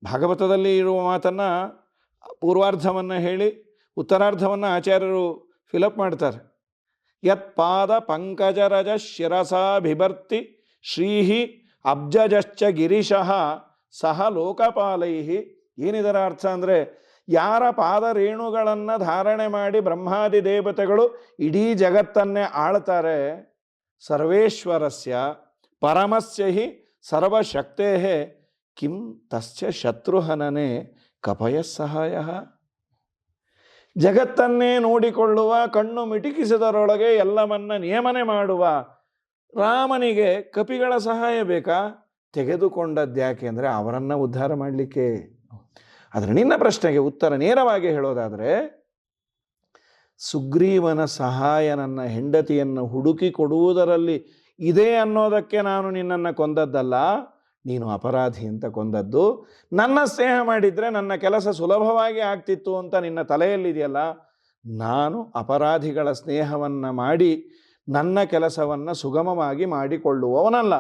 ಭಾಗವತದಲ್ಲಿ ಇರುವ ಮಾತನ್ನು ಪೂರ್ವಾರ್ಧವನ್ನು ಹೇಳಿ ಉತ್ತರಾರ್ಧವನ್ನು ಆಚಾರ್ಯರು ಫಿಲಪ್ ಮಾಡ್ತಾರೆ. ಯತ್ ಪಾದ ಪಂಕಜರಜ ಶಿರಸಾ ಬಿಭರ್ತಿ ಶ್ರೀಹಿ ಅಬ್ಜಜಶ್ಚ ಗಿರಿಶಃ ಸಹ ಲೋಕಪಾಲೈಹಿ. ಏನಿದರ ಅರ್ಥ ಅಂದರೆ, ಯಾರ ಪಾದ ರೇಣುಗಳನ್ನು ಧಾರಣೆ ಮಾಡಿ ಬ್ರಹ್ಮಾದಿ ದೇವತೆಗಳು ಇಡೀ ಜಗತ್ತನ್ನೇ ಆಳ್ತಾರೆ, ಸರ್ವೇಶ್ವರಸ್ಯ ಪರಮಸ್ಯ ಹಿ ಸರ್ವಶಕ್ತೇ ಕಿಂ ತಸ್ಯ ಶತ್ರುಹನನೆ ಕಪಯ ಸಹಾಯ. ಜಗತ್ತನ್ನೇ ನೋಡಿಕೊಳ್ಳುವ, ಕಣ್ಣು ಮಿಟಿಕಿಸಿದರೊಳಗೆ ಎಲ್ಲವನ್ನ ನಿಯಮನೆ ಮಾಡುವ ರಾಮನಿಗೆ ಕಪಿಗಳ ಸಹಾಯ ಬೇಕಾ? ತೆಗೆದುಕೊಂಡದ್ಯಾಕೆ ಅಂದರೆ ಅವರನ್ನು ಉದ್ಧಾರ ಮಾಡಲಿಕ್ಕೆ. ಆದರೆ ನಿನ್ನ ಪ್ರಶ್ನೆಗೆ ಉತ್ತರ ನೇರವಾಗಿ ಹೇಳೋದಾದರೆ, ಸುಗ್ರೀವನ ಸಹಾಯ ನನ್ನ ಹೆಂಡತಿಯನ್ನು ಹುಡುಕಿ ಕೊಡುವುದರಲ್ಲಿ ಇದೆ ಅನ್ನೋದಕ್ಕೆ ನಾನು ನಿನ್ನನ್ನು ಕೊಂದದ್ದಲ್ಲ, ನೀನು ಅಪರಾಧಿ ಅಂತ ಕೊಂದದ್ದು. ನನ್ನ ಸ್ನೇಹ ಮಾಡಿದರೆ ನನ್ನ ಕೆಲಸ ಸುಲಭವಾಗಿ ಆಗ್ತಿತ್ತು ಅಂತ ನಿನ್ನ ತಲೆಯಲ್ಲಿದೆಯಲ್ಲ, ನಾನು ಅಪರಾಧಿಗಳ ಸ್ನೇಹವನ್ನು ಮಾಡಿ ನನ್ನ ಕೆಲಸವನ್ನು ಸುಗಮವಾಗಿ ಮಾಡಿಕೊಳ್ಳುವವನಲ್ಲ.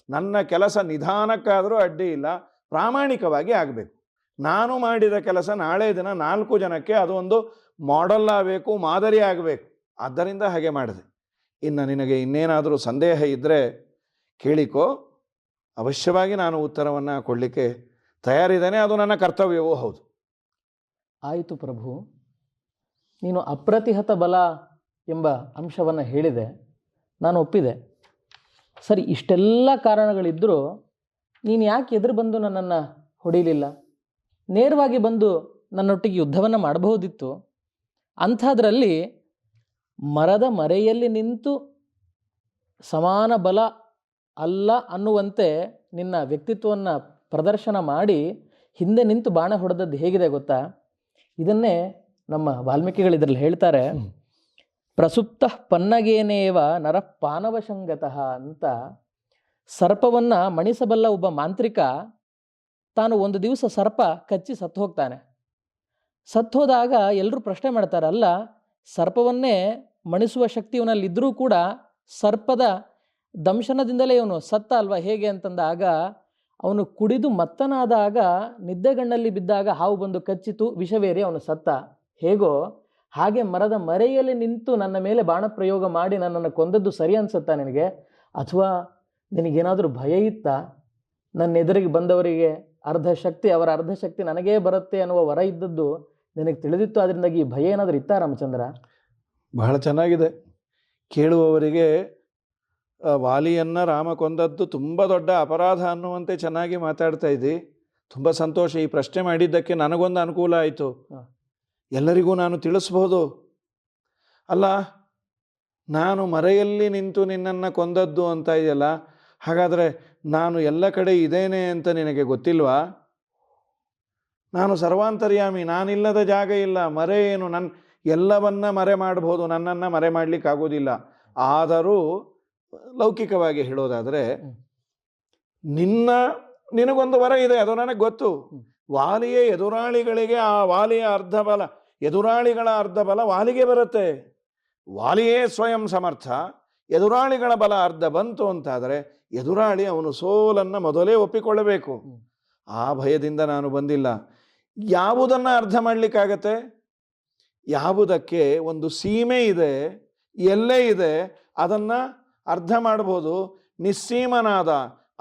ನನ್ನ ಕೆಲಸ ನಿಧಾನಕ್ಕಾದರೂ ಅಡ್ಡಿ ಇಲ್ಲ, ಪ್ರಾಮಾಣಿಕವಾಗಿ ಆಗಬೇಕು. ನಾನು ಮಾಡಿದ ಕೆಲಸ ನಾಳೆ ದಿನ 4 ಜನಕ್ಕೆ ಅದು ಒಂದು ಮಾಡೆಲ್ ಆಗಬೇಕು, ಮಾದರಿ ಆಗಬೇಕು. ಆದ್ದರಿಂದ ಹಾಗೆ ಮಾಡಿದೆ. ಇನ್ನು ನಿನಗೆ ಇನ್ನೇನಾದರೂ ಸಂದೇಹ ಇದ್ದರೆ ಕೇಳಿಕೋ, ಅವಶ್ಯವಾಗಿ ನಾನು ಉತ್ತರವನ್ನು ಕೊಡಲಿಕ್ಕೆ ತಯಾರಿದ್ದೇನೆ. ಅದು ನನ್ನ ಕರ್ತವ್ಯವೂ ಹೌದು. ಆಯಿತು ಪ್ರಭು, ನೀನು ಅಪ್ರತಿಹತ ಬಲ ಎಂಬ ಅಂಶವನ್ನು ಹೇಳಿದೆ, ನಾನು ಒಪ್ಪಿದೆ. ಸರಿ, ಇಷ್ಟೆಲ್ಲ ಕಾರಣಗಳಿದ್ದರೂ ನೀನು ಯಾಕೆ ಎದುರು ಬಂದು ನನ್ನನ್ನು ಹೊಡಿಲಿಲ್ಲ? ನೇರವಾಗಿ ಬಂದು ನನ್ನೊಟ್ಟಿಗೆ ಯುದ್ಧವನ್ನು ಮಾಡಬಹುದಿತ್ತು. ಅಂಥದ್ರಲ್ಲಿ ಮರದ ಮರೆಯಲ್ಲಿ ನಿಂತು ಸಮಾನ ಬಲ ಅಲ್ಲ ಅನ್ನುವಂತೆ ನಿನ್ನ ವ್ಯಕ್ತಿತ್ವವನ್ನು ಪ್ರದರ್ಶನ ಮಾಡಿ ಹಿಂದೆ ನಿಂತು ಬಾಣ ಹೊಡೆದದ್ದು ಹೇಗಿದೆ ಗೊತ್ತಾ? ಇದನ್ನೇ ನಮ್ಮ ವಾಲ್ಮೀಕಿಗಳು ಇದರಲ್ಲಿ ಹೇಳ್ತಾರೆ, ಪ್ರಸುಪ್ತ ಪನ್ನಗೇನೇವ ನರಃ ಪಾನವಶಂಗತಃ ಅಂತ. ಸರ್ಪವನ್ನು ಮಣಿಸಬಲ್ಲ ಒಬ್ಬ ಮಾಂತ್ರಿಕ ತಾನು ಒಂದು ದಿವಸ ಸರ್ಪ ಕಚ್ಚಿ ಸತ್ತು ಹೋಗ್ತಾನೆ. ಸತ್ತೋದಾಗ ಎಲ್ಲರೂ ಪ್ರಶ್ನೆ ಮಾಡ್ತಾರೆ, ಅಲ್ಲ ಸರ್ಪವನ್ನೇ ಮಣಿಸುವ ಶಕ್ತಿ ಇವನಲ್ಲಿದ್ದರೂ ಕೂಡ ಸರ್ಪದ ದಂಶನದಿಂದಲೇ ಇವನು ಸತ್ತ ಅಲ್ವಾ ಹೇಗೆ ಅಂತಂದಾಗ, ಅವನು ಕುಡಿದು ಮತ್ತನಾದಾಗ ನಿದ್ದೆಗಣ್ಣಲ್ಲಿ ಬಿದ್ದಾಗ ಹಾವು ಬಂದು ಕಚ್ಚಿತು, ವಿಷವೇರಿ ಅವನು ಸತ್ತ. ಹೇಗೋ ಹಾಗೆ ಮರದ ಮರೆಯಲ್ಲಿ ನಿಂತು ನನ್ನ ಮೇಲೆ ಬಾಣ ಪ್ರಯೋಗ ಮಾಡಿ ನನ್ನನ್ನು ಕೊಂದದ್ದು ಸರಿ ಅನ್ಸುತ್ತಾ ನಿನಗೆ? ಅಥವಾ ನಿನಗೇನಾದರೂ ಭಯ ಇತ್ತಾ? ನನ್ನ ಎದುರಿಗೆ ಬಂದವರಿಗೆ ಅರ್ಧ ಶಕ್ತಿ, ಅವರ ಅರ್ಧ ಶಕ್ತಿ ನನಗೇ ಬರುತ್ತೆ ಅನ್ನುವ ವರ ಇದ್ದದ್ದು ನಿನಗೆ ತಿಳಿದಿತ್ತು, ಅದರಿಂದಾಗಿ ಈ ಭಯ ಏನಾದರೂ ಇತ್ತಾ ರಾಮಚಂದ್ರ? ಬಹಳ ಚೆನ್ನಾಗಿದೆ. ಕೇಳುವವರಿಗೆ ವಾಲಿಯನ್ನು ರಾಮ ಕೊಂದದ್ದು ತುಂಬ ದೊಡ್ಡ ಅಪರಾಧ ಅನ್ನುವಂತೆ ಚೆನ್ನಾಗಿ ಮಾತಾಡ್ತಾ ಇದ್ದಿ. ತುಂಬ ಸಂತೋಷ. ಈ ಪ್ರಶ್ನೆ ಮಾಡಿದ್ದಕ್ಕೆ ನನಗೊಂದು ಅನುಕೂಲ ಆಯಿತು. ಎಲ್ಲರಿಗೂ ನಾನು ತಿಳಿಸ್ಬೋದು. ಅಲ್ಲ, ನಾನು ಮರೆಯಲ್ಲಿ ನಿಂತು ನಿನ್ನನ್ನು ಕೊಂದದ್ದು ಅಂತ ಇದೆಯಲ್ಲ, ಹಾಗಾದರೆ ನಾನು ಎಲ್ಲ ಕಡೆ ಇದ್ದೇನೆ ಅಂತ ನಿನಗೆ ಗೊತ್ತಿಲ್ವಾ? ನಾನು ಸರ್ವಾಂತರ್ಯಾಮಿ, ನಾನಿಲ್ಲದ ಜಾಗ ಇಲ್ಲ. ಮರೆ ಏನು? ಎಲ್ಲವನ್ನ ಮರೆ ಮಾಡ್ಬೋದು, ನನ್ನನ್ನು ಮರೆ ಮಾಡಲಿಕ್ಕಾಗೋದಿಲ್ಲ. ಆದರೂ ಲೌಕಿಕವಾಗಿ ಹೇಳೋದಾದರೆ ನಿನಗೊಂದು ವರ ಇದೆ, ಅದು ನನಗೆ ಗೊತ್ತು. ವಾಲಿಯ ಎದುರಾಳಿಗಳಿಗೆ ಆ ವಾಲಿಯ ಅರ್ಧ ಬಲ, ಎದುರಾಳಿಗಳ ಅರ್ಧ ಬಲ ವಾಲಿಗೆ ಬರುತ್ತೆ. ವಾಲಿಯೇ ಸ್ವಯಂ ಸಮರ್ಥ, ಎದುರಾಳಿಗಳ ಬಲ ಅರ್ಧ ಬಂತು ಅಂತಾದರೆ ಎದುರಾಳಿ ಅವನು ಸೋಲನ್ನು ಮೊದಲೇ ಒಪ್ಪಿಕೊಳ್ಳಬೇಕು. ಆ ಭಯದಿಂದ ನಾನು ಬಂದಿಲ್ಲ. ಯಾವುದನ್ನು ಅರ್ಧ ಮಾಡಲಿಕ್ಕಾಗತ್ತೆ? ಯಾವುದಕ್ಕೆ ಒಂದು ಸೀಮೆ ಇದೆ, ಎಲ್ಲೇ ಇದೆ, ಅದನ್ನು ಅರ್ಧ ಮಾಡ್ಬೋದು. ನಿಸ್ಸೀಮನಾದ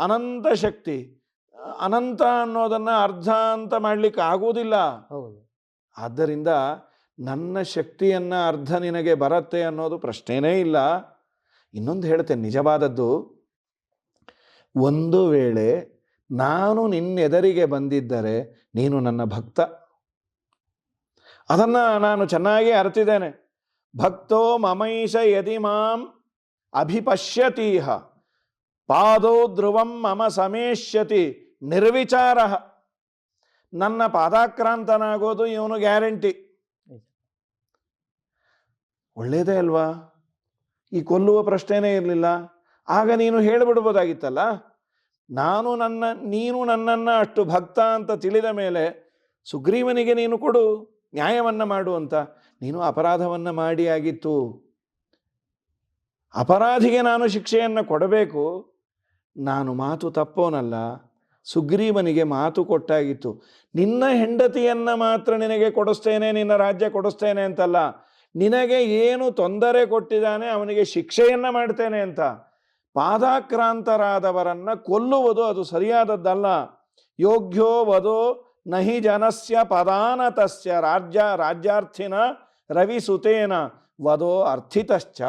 ಅನಂತ ಶಕ್ತಿ, ಅನಂತ ಅನ್ನೋದನ್ನು ಅರ್ಧ ಅಂತ ಮಾಡಲಿಕ್ಕೆ ಆಗುವುದಿಲ್ಲ. ಹೌದು. ಆದ್ದರಿಂದ ನನ್ನ ಶಕ್ತಿಯನ್ನು ಅರ್ಧ ನಿನಗೆ ಬರತ್ತೆ ಅನ್ನೋದು ಪ್ರಶ್ನೆನೇ ಇಲ್ಲ. ಇನ್ನೊಂದು ಹೇಳ್ತೇನೆ, ನಿಜವಾದದ್ದು. ಒಂದು ವೇಳೆ ನಾನು ನಿನ್ನೆದರಿಗೆ ಬಂದಿದ್ದರೆ ನೀನು ನನ್ನ ಭಕ್ತ. ಅದನ್ನು ನಾನು ಚೆನ್ನಾಗಿ ಅರ್ತಿದ್ದೇನೆ. ಭಕ್ತೋ ಮಮೈಷ ಯದಿ ಮಾಂ ಅಭಿಪಶ್ಯತೀಹ ಪಾದೋ ಧ್ರುವಂ ಮಮ ಸಮೇಷ್ಯತಿ ನಿರ್ವಿಚಾರ. ನನ್ನ ಪಾದಾಕ್ರಾಂತನಾಗೋದು ಇವನು ಗ್ಯಾರಂಟಿ. ಒಳ್ಳೇದೇ ಅಲ್ವಾ? ಈ ಕೊಲ್ಲುವ ಪ್ರಶ್ನೆನೇ ಇರಲಿಲ್ಲ. ಆಗ ನೀನು ಹೇಳಿಬಿಡ್ಬೋದಾಗಿತ್ತಲ್ಲ, ನೀನು ನನ್ನನ್ನು ಅಷ್ಟು ಭಕ್ತ ಅಂತ ತಿಳಿದ ಮೇಲೆ ಸುಗ್ರೀವನಿಗೆ ನೀನು ಕೊಡು, ನ್ಯಾಯವನ್ನು ಮಾಡು ಅಂತ. ನೀನು ಅಪರಾಧವನ್ನು ಮಾಡಿ ಆಗಿತ್ತು. ಅಪರಾಧಿಗೆ ನಾನು ಶಿಕ್ಷೆಯನ್ನು ಕೊಡಬೇಕು. ನಾನು ಮಾತು ತಪ್ಪೋನಲ್ಲ, ಸುಗ್ರೀವನಿಗೆ ಮಾತು ಕೊಟ್ಟಾಗಿತ್ತು. ನಿನ್ನ ಹೆಂಡತಿಯನ್ನು ಮಾತ್ರ ನಿನಗೆ ಕೊಡಿಸ್ತೇನೆ, ನಿನ್ನ ರಾಜ್ಯ ಕೊಡಿಸ್ತೇನೆ ಅಂತಲ್ಲ, ನಿನಗೆ ಏನು ತೊಂದರೆ ಕೊಟ್ಟಿದ್ದಾನೆ ಅವನಿಗೆ ಶಿಕ್ಷೆಯನ್ನು ಮಾಡ್ತೇನೆ ಅಂತ. ಪಾದಾಕ್ರಾಂತರಾದವರನ್ನು ಕೊಲ್ಲುವುದು ಅದು ಸರಿಯಾದದ್ದಲ್ಲ. ಯೋಗ್ಯೋ ವಧೋ ನಹಿ ಜನಸ್ಯ ಪದಾನತಸ್ಯ ರಾಜ್ಯಾರ್ಥಿನ ರವಿಸುತೇನ ವಧೋ ಅರ್ಥಿತಶ್ಚ.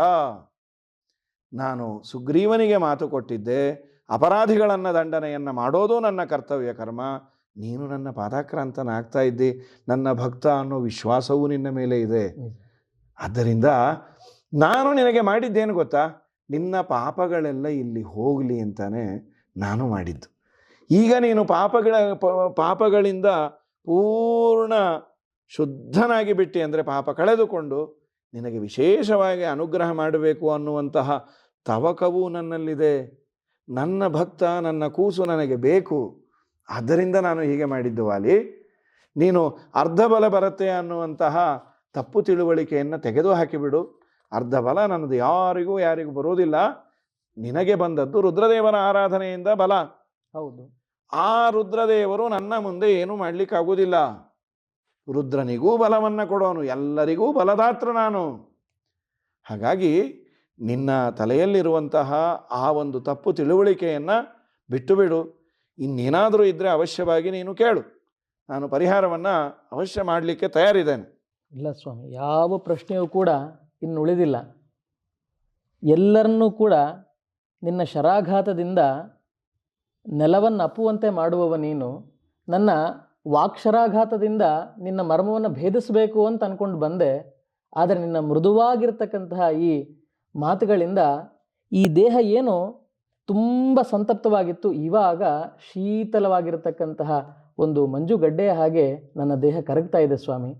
ನಾನು ಸುಗ್ರೀವನಿಗೆ ಮಾತು ಕೊಟ್ಟಿದ್ದೆ, ಅಪರಾಧಿಗಳನ್ನು ದಂಡನೆಯನ್ನು ಮಾಡೋದು ನನ್ನ ಕರ್ತವ್ಯ ಕರ್ಮ. ನೀನು ನನ್ನ ಪಾದಾಕ್ರಾಂತನಾಗ್ತಾ ಇದ್ದಿ, ನನ್ನ ಭಕ್ತ ಅನ್ನೋ ವಿಶ್ವಾಸವೂ ನಿನ್ನ ಮೇಲೆ ಇದೆ. ಆದ್ದರಿಂದ ನಾನು ನಿನಗೆ ಮಾಡಿದ್ದೇನು ಗೊತ್ತಾ? ನಿನ್ನ ಪಾಪಗಳೆಲ್ಲ ಇಲ್ಲಿ ಹೋಗಲಿ ಅಂತಾನೆ ನಾನು ಮಾಡಿದ್ದು. ಈಗ ನೀನು ಪಾಪಗಳಿಂದ ಪೂರ್ಣ ಶುದ್ಧನಾಗಿ ಬಿಟ್ಟು, ಅಂದರೆ ಪಾಪ ಕಳೆದುಕೊಂಡು ನಿನಗೆ ವಿಶೇಷವಾಗಿ ಅನುಗ್ರಹ ಮಾಡಬೇಕು ಅನ್ನುವಂತಹ ತವಕವೂ ನನ್ನಲ್ಲಿದೆ. ನನ್ನ ಭಕ್ತ, ನನ್ನ ಕೂಸು ನನಗೆ ಬೇಕು. ಆದ್ದರಿಂದ ನಾನು ಹೀಗೆ ಮಾಡಿದ್ದು ವಾಲಿ. ನೀನು ಅರ್ಧ ಬಲ ಬರುತ್ತೆ ಅನ್ನುವಂತಹ ತಪ್ಪು ತಿಳುವಳಿಕೆಯನ್ನು ತೆಗೆದು ಹಾಕಿಬಿಡು. ಅರ್ಧ ಬಲ ನನ್ನದು ಯಾರಿಗೂ ಬರೋದಿಲ್ಲ. ನಿನಗೆ ಬಂದದ್ದು ರುದ್ರದೇವನ ಆರಾಧನೆಯಿಂದ ಬಲ. ಹೌದು. ಆ ರುದ್ರದೇವರು ನನ್ನ ಮುಂದೆ ಏನೂ ಮಾಡಲಿಕ್ಕಾಗೋದಿಲ್ಲ. ರುದ್ರನಿಗೂ ಬಲವನ್ನು ಕೊಡೋನು, ಎಲ್ಲರಿಗೂ ಬಲದಾತ್ರ ನಾನು. ಹಾಗಾಗಿ ನಿನ್ನ ತಲೆಯಲ್ಲಿರುವಂತಹ ಆ ಒಂದು ತಪ್ಪು ತಿಳುವಳಿಕೆಯನ್ನು ಬಿಟ್ಟು ಬಿಡು. ಇನ್ನೇನಾದರೂ ಇದ್ದರೆ ಅವಶ್ಯವಾಗಿ ನೀನು ಕೇಳು, ನಾನು ಪರಿಹಾರವನ್ನು ಅವಶ್ಯ ಮಾಡಲಿಕ್ಕೆ ತಯಾರಿದ್ದೇನೆ. ಇಲ್ಲ ಸ್ವಾಮಿ, ಯಾವ ಪ್ರಶ್ನೆಯೂ ಕೂಡ ಇನ್ನು ಉಳಿದಿಲ್ಲ. ಎಲ್ಲರನ್ನೂ ಕೂಡ ನಿನ್ನ ಶರಾಘಾತದಿಂದ ನೆಲವನ್ನು ಅಪ್ಪುವಂತೆ ಮಾಡುವವ ನೀನು. ನನ್ನ ವಾಕ್ಷರಾಘಾತದಿಂದ ನಿನ್ನ ಮರ್ಮವನ್ನು ಭೇದಿಸಬೇಕು ಅಂತ ಅಂದ್ಕೊಂಡು ಬಂದೆ. ಆದರೆ ನಿನ್ನ ಮೃದುವಾಗಿರ್ತಕ್ಕಂತಹ ಈ ಮಾತುಗಳಿಂದ ಈ ದೇಹ ಏನು ತುಂಬ ಸಂತಪ್ತವಾಗಿತ್ತು, ಇವಾಗ ಶೀತಲವಾಗಿರತಕ್ಕಂತಹ ಒಂದು ಮಂಜುಗಡ್ಡೆಯ ಹಾಗೆ ನನ್ನ ದೇಹ ಕರಗ್ತಾ ಇದೆ ಸ್ವಾಮಿ.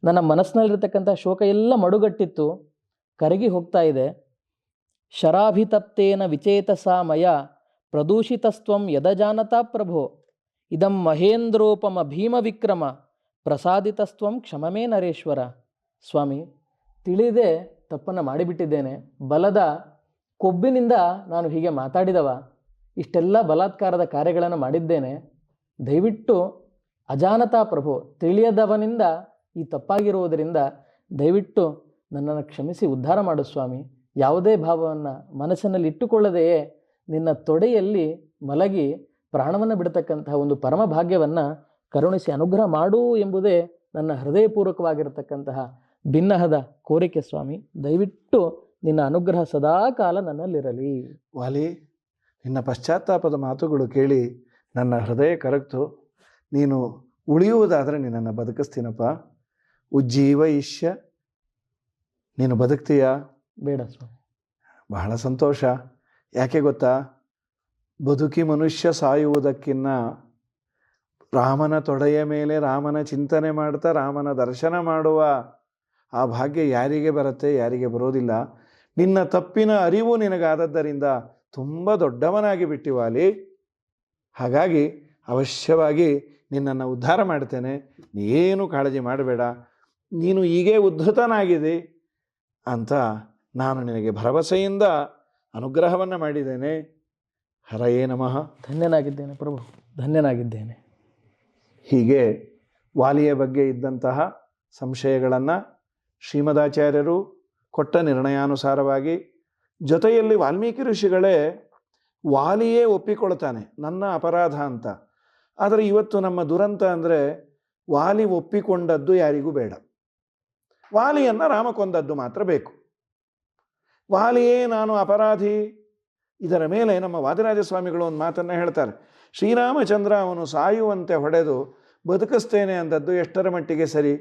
ನನ್ನ ಮನಸ್ಸಿನಲ್ಲಿರ್ತಕ್ಕಂಥ ಶೋಕ ಎಲ್ಲ ಮಡುಗಟ್ಟಿತ್ತು, ಕರಗಿ ಹೋಗ್ತಾ ಇದೆ. ಶರಾಭಿತಪ್ತೇನ ವಿಚೇತಸಾ ಮಯ ಪ್ರದೂಷಿತಸ್ತ್ವಂ ಯದಜಾನತಾ ಪ್ರಭೋ ಇದಂ ಮಹೇಂದ್ರೋಪಮ ಭೀಮ ವಿಕ್ರಮ ಪ್ರಸಾದಿತಸ್ತ್ವಂ ಕ್ಷಮಮೇ ನರೇಶ್ವರ. ಸ್ವಾಮಿ, ತಿಳಿದೇ ತಪ್ಪನ್ನು ಮಾಡಿಬಿಟ್ಟಿದ್ದೇನೆ. ಬಲದ ಕೊಬ್ಬಿನಿಂದ ನಾನು ಹೀಗೆ ಮಾತಾಡಿದವ, ಇಷ್ಟೆಲ್ಲ ಬಲಾತ್ಕಾರದ ಕಾರ್ಯಗಳನ್ನು ಮಾಡಿದ್ದೇನೆ. ದಯವಿಟ್ಟು ಅಜಾನತಾ ಪ್ರಭು, ತಿಳಿಯದವನಿಂದ ಈ ತಪ್ಪಾಗಿರುವುದರಿಂದ ದಯವಿಟ್ಟು ನನ್ನನ್ನು ಕ್ಷಮಿಸಿ ಉದ್ಧಾರ ಮಾಡು ಸ್ವಾಮಿ. ಯಾವುದೇ ಭಾವವನ್ನು ಮನಸ್ಸಿನಲ್ಲಿ ಇಟ್ಟುಕೊಳ್ಳದೆಯೇ ನಿನ್ನ ತೊಡೆಯಲ್ಲಿ ಮಲಗಿ ಪ್ರಾಣವನ್ನು ಬಿಡತಕ್ಕಂತಹ ಒಂದು ಪರಮ ಭಾಗ್ಯವನ್ನು ಕರುಣಿಸಿ ಅನುಗ್ರಹ ಮಾಡು ಎಂಬುದೇ ನನ್ನ ಹೃದಯಪೂರ್ವಕವಾಗಿರತಕ್ಕಂತಹ ಭಿನ್ನಹದ ಕೋರಿಕೆ ಸ್ವಾಮಿ. ದಯವಿಟ್ಟು ನಿನ್ನ ಅನುಗ್ರಹ ಸದಾಕಾಲ ನನ್ನಲ್ಲಿರಲಿ. ವಾಲಿ, ನಿನ್ನ ಪಶ್ಚಾತ್ತಾಪದ ಮಾತುಗಳು ಕೇಳಿ ನನ್ನ ಹೃದಯ ಕರಗ್ತು. ನೀನು ಉಳಿಯುವುದಾದರೆ ನಿನ್ನನ್ನು ಬದುಕಿಸ್ತೀನಪ್ಪ. ಉಜ್ಜೀವ ಇಷ್ಯ, ನೀನು ಬದುಕ್ತೀಯಾ? ಬೇಡ ಸ್ವಾಮಿ. ಬಹಳ ಸಂತೋಷ. ಯಾಕೆ ಗೊತ್ತಾ? ಬದುಕಿ ಮನುಷ್ಯ ಸಾಯುವುದಕ್ಕಿನ್ನ ರಾಮನ ತೊಡೆಯ ಮೇಲೆ ರಾಮನ ಚಿಂತನೆ ಮಾಡ್ತಾ ರಾಮನ ದರ್ಶನ ಮಾಡುವ ಆ ಭಾಗ್ಯ ಯಾರಿಗೆ ಬರುತ್ತೆ, ಯಾರಿಗೆ ಬರೋದಿಲ್ಲ. ನಿನ್ನ ತಪ್ಪಿನ ಅರಿವು ನಿನಗಾದದ್ದರಿಂದ ತುಂಬ ದೊಡ್ಡವನಾಗಿ ಬಿಟ್ಟಿವಾಲಿ. ಹಾಗಾಗಿ ಅವಶ್ಯವಾಗಿ ನಿನ್ನನ್ನು ಉದ್ಧಾರ ಮಾಡ್ತೇನೆ, ಏನು ಕಾಳಜಿ ಮಾಡಬೇಡ. ನೀನು ಹೀಗೇ ಉದ್ಧತನಾಗಿದೆ ಅಂತ ನಾನು ನಿನಗೆ ಭರವಸೆಯಿಂದ ಅನುಗ್ರಹವನ್ನು ಮಾಡಿದ್ದೇನೆ. ಹರಯೇ ನಮಃ. ಧನ್ಯನಾಗಿದ್ದೇನೆ ಪ್ರಭು, ಧನ್ಯನಾಗಿದ್ದೇನೆ. ಹೀಗೆ ವಾಲಿಯ ಬಗ್ಗೆ ಇದ್ದಂತಹ ಸಂಶಯಗಳನ್ನು ಶ್ರೀಮದಾಚಾರ್ಯರು ಕೊಟ್ಟ ನಿರ್ಣಯಾನುಸಾರವಾಗಿ, ಜೊತೆಯಲ್ಲಿ ವಾಲ್ಮೀಕಿ ಋಷಿಗಳೇ ವಾಲಿಯೇ ಒಪ್ಪಿಕೊಳ್ತಾನೆ ನನ್ನ ಅಪರಾಧ ಅಂತ. ಆದರೆ ಇವತ್ತು ನಮ್ಮ ದುರಂತ ಅಂದರೆ ವಾಲಿ ಒಪ್ಪಿಕೊಂಡದ್ದು ಯಾರಿಗೂ ಬೇಡ, ವಾಲಿಯನ್ನು ರಾಮ ಕೊಂದದ್ದು ಮಾತ್ರ ಬೇಕು. ವಾಲಿಯೇ ನಾನು ಅಪರಾಧಿ. ಇದರ ಮೇಲೆ ನಮ್ಮ ವಾದಿರಾಜ ಸ್ವಾಮಿಗಳು ಒಂದು ಮಾತನ್ನು ಹೇಳ್ತಾರೆ. ಶ್ರೀರಾಮಚಂದ್ರ ಅವನು ಸಾಯುವಂತೆ ಹೊಡೆದು ಬದುಕಿಸ್ತೇನೆ ಅಂದದ್ದು ಎಷ್ಟರ ಮಟ್ಟಿಗೆ ಸರಿ?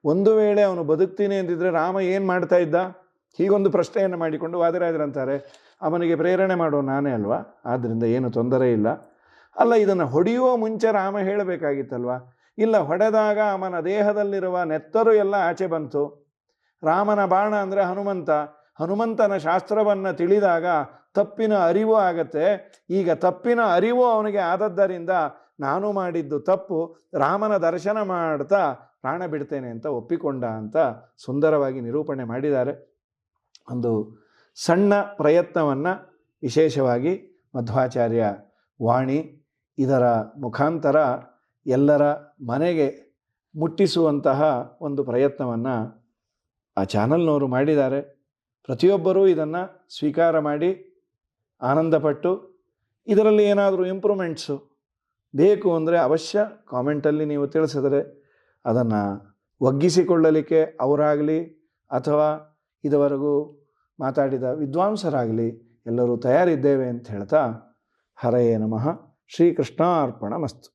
ಒಂದು ವೇಳೆ ಅವನು ಬದುಕ್ತೀನಿ ಅಂದಿದ್ರೆ ರಾಮ ಏನು ಮಾಡ್ತಾ ಇದ್ದ? ಹೀಗೊಂದು ಪ್ರಶ್ನೆಯನ್ನು ಮಾಡಿಕೊಂಡು ವಾದಿರಾಜರಂತಾರೆ, ಅವನಿಗೆ ಪ್ರೇರಣೆ ಮಾಡೋ ನಾನೇ ಅಲ್ವಾ, ಆದ್ದರಿಂದ ಏನು ತೊಂದರೆ ಇಲ್ಲ. ಅಲ್ಲ, ಇದನ್ನು ಹೊಡೆಯುವ ಮುಂಚೆ ರಾಮ ಹೇಳಬೇಕಾಗಿತ್ತಲ್ವ? ಇಲ್ಲ, ಹೊಡೆದಾಗ ಅವನ ದೇಹದಲ್ಲಿರುವ ನೆತ್ತರು ಎಲ್ಲ ಆಚೆ ಬಂತು. ರಾಮನ ಬಾಣ ಅಂದರೆ ಹನುಮಂತ, ಹನುಮಂತನ ಶಾಸ್ತ್ರವನ್ನು ತಿಳಿದಾಗ ತಪ್ಪಿನ ಅರಿವು ಆಗತ್ತೆ. ಈಗ ತಪ್ಪಿನ ಅರಿವು ಅವನಿಗೆ ಆದದ್ದರಿಂದ ನಾನು ಮಾಡಿದ್ದು ತಪ್ಪು, ರಾಮನ ದರ್ಶನ ಮಾಡ್ತಾ ಪ್ರಾಣ ಬಿಡ್ತೇನೆ ಅಂತ ಒಪ್ಪಿಕೊಂಡ ಅಂತ ಸುಂದರವಾಗಿ ನಿರೂಪಣೆ ಮಾಡಿದ್ದಾರೆ. ಒಂದು ಸಣ್ಣ ಪ್ರಯತ್ನವನ್ನು ವಿಶೇಷವಾಗಿ ಮಧ್ವಾಚಾರ್ಯ ವಾಣಿ ಇದರ ಮುಖಾಂತರ ಎಲ್ಲರ ಮನೆಗೆ ಮುಟ್ಟಿಸುವಂತಹ ಒಂದು ಪ್ರಯತ್ನವನ್ನು ಆ ಚಾನಲ್ನವರು ಮಾಡಿದ್ದಾರೆ. ಪ್ರತಿಯೊಬ್ಬರೂ ಇದನ್ನು ಸ್ವೀಕಾರ ಮಾಡಿ ಆನಂದಪಟ್ಟು ಇದರಲ್ಲಿ ಏನಾದರೂ ಇಂಪ್ರೂವ್ಮೆಂಟ್ಸು ಬೇಕು ಅಂದರೆ ಅವಶ್ಯ ಕಾಮೆಂಟಲ್ಲಿ ನೀವು ತಿಳಿಸಿದರೆ ಅದನ್ನು ಒಗ್ಗಿಸಿಕೊಳ್ಳಲಿಕ್ಕೆ ಅವರಾಗಲಿ ಅಥವಾ ಇದುವರೆಗೂ ಮಾತಾಡಿದ ವಿದ್ವಾಂಸರಾಗಲಿ ಎಲ್ಲರೂ ತಯಾರಿದ್ದೇವೆ ಅಂತ ಹೇಳ್ತಾ, ಹರಯೇ ನಮಃ. ಶ್ರೀಕೃಷ್ಣಾರ್ಪಣಮಸ್ತು.